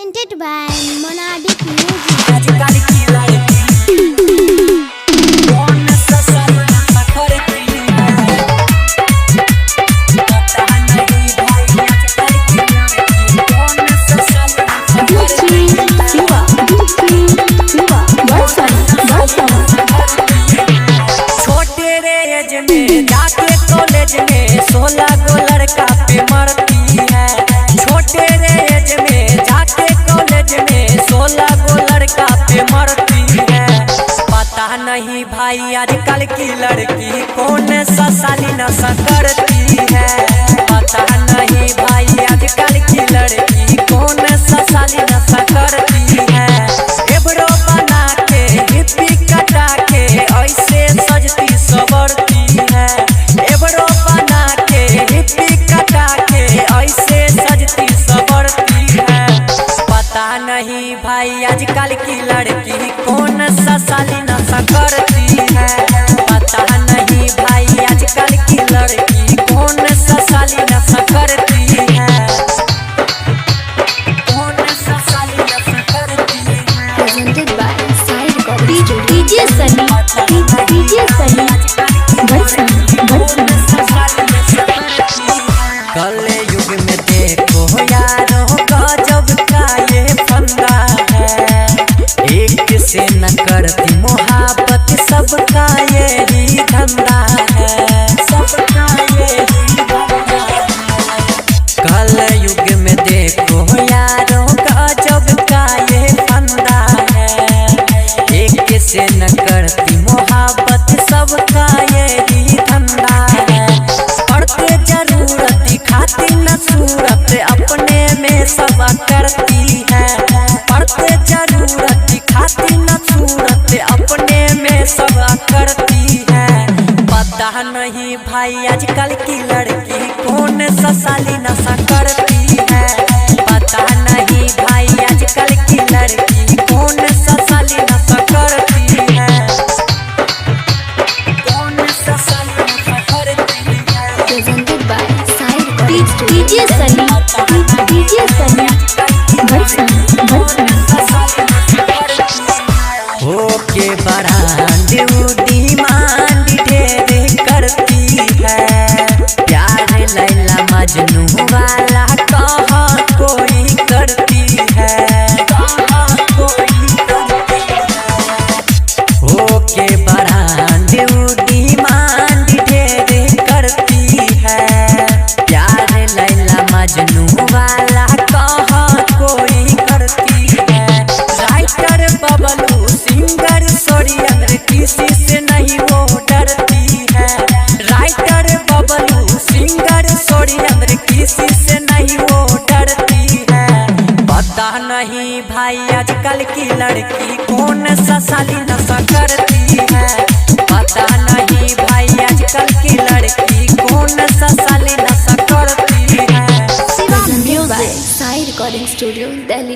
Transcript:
Presented by Monadic Music. छोटे रे एज में जाके कॉलेज में 16 गो लड़का पे मरती है। छोटे रे एज में जाके कॉलेज में 16 गो लड़का पे मरती है। पता नहीं भाई आजकल की लड़की कौन सा साली नशा करती है। पता नहीं भाई आजकल की लड़की कौन सा साली नशा करती है। एब्रो बना के हिप्पी कटा के ऐसे सजती सवरती है। एब्रो बना के हिप्पी कटा के ऐसे सजती सवरती है। पता नहीं भाई आजकल की लड़की कौन सा साली नशा करती है। पता नहीं भाई आजकल की लड़की कौन सा साली नशा करती है। कौन सा साली नशा करती है। Presented by Side DJ Sunny. कल युग में देखो यारो गजब का ये फंदा है। एक से न करती मोहब्बत सबका यही धंधा है। सबका यही धंधा है। कल युग में देखो यारो गजब का ये फंदा है। एक से न करती मोहब्बत सबका यही धंधा है। पढ़ते जरूरत दिखाती न सूरत अपने में सब करती है। पढ़ते जरूरत दिखाती न सूरत अपने में सब करती है। पता नहीं भाई आजकल की लड़की कौन सा साली नशा करती है। पता नहीं भाई आजकल की लड़की कौन सा साली नशा करती है। कौन सा साली नशा करती है। Presented by Side DJ Sunny. होके बरांड डिमांड ढेर करती है। प्यार लैला मजनू वाला कहाँ कोई करती है। कहाँ कोई करती है। होके बरांड डिमांड ढेर करती है। प्यार लैला मजनू वाला कहाँ कोई करती है। राइटर बबलू सिंगर सोरियंद्र किसी से नहीं वो डरती है। राइटर बबलू सिंगर सोरियंद्र किसी से नहीं वो डरती है। पता नहीं भाई आजकल की लड़की कौन सा साली नशा करती है। पता नहीं भाई आजकल की लड़की कौन सा साली नशा करती है। Presented by Side Recording Studio, Delhi.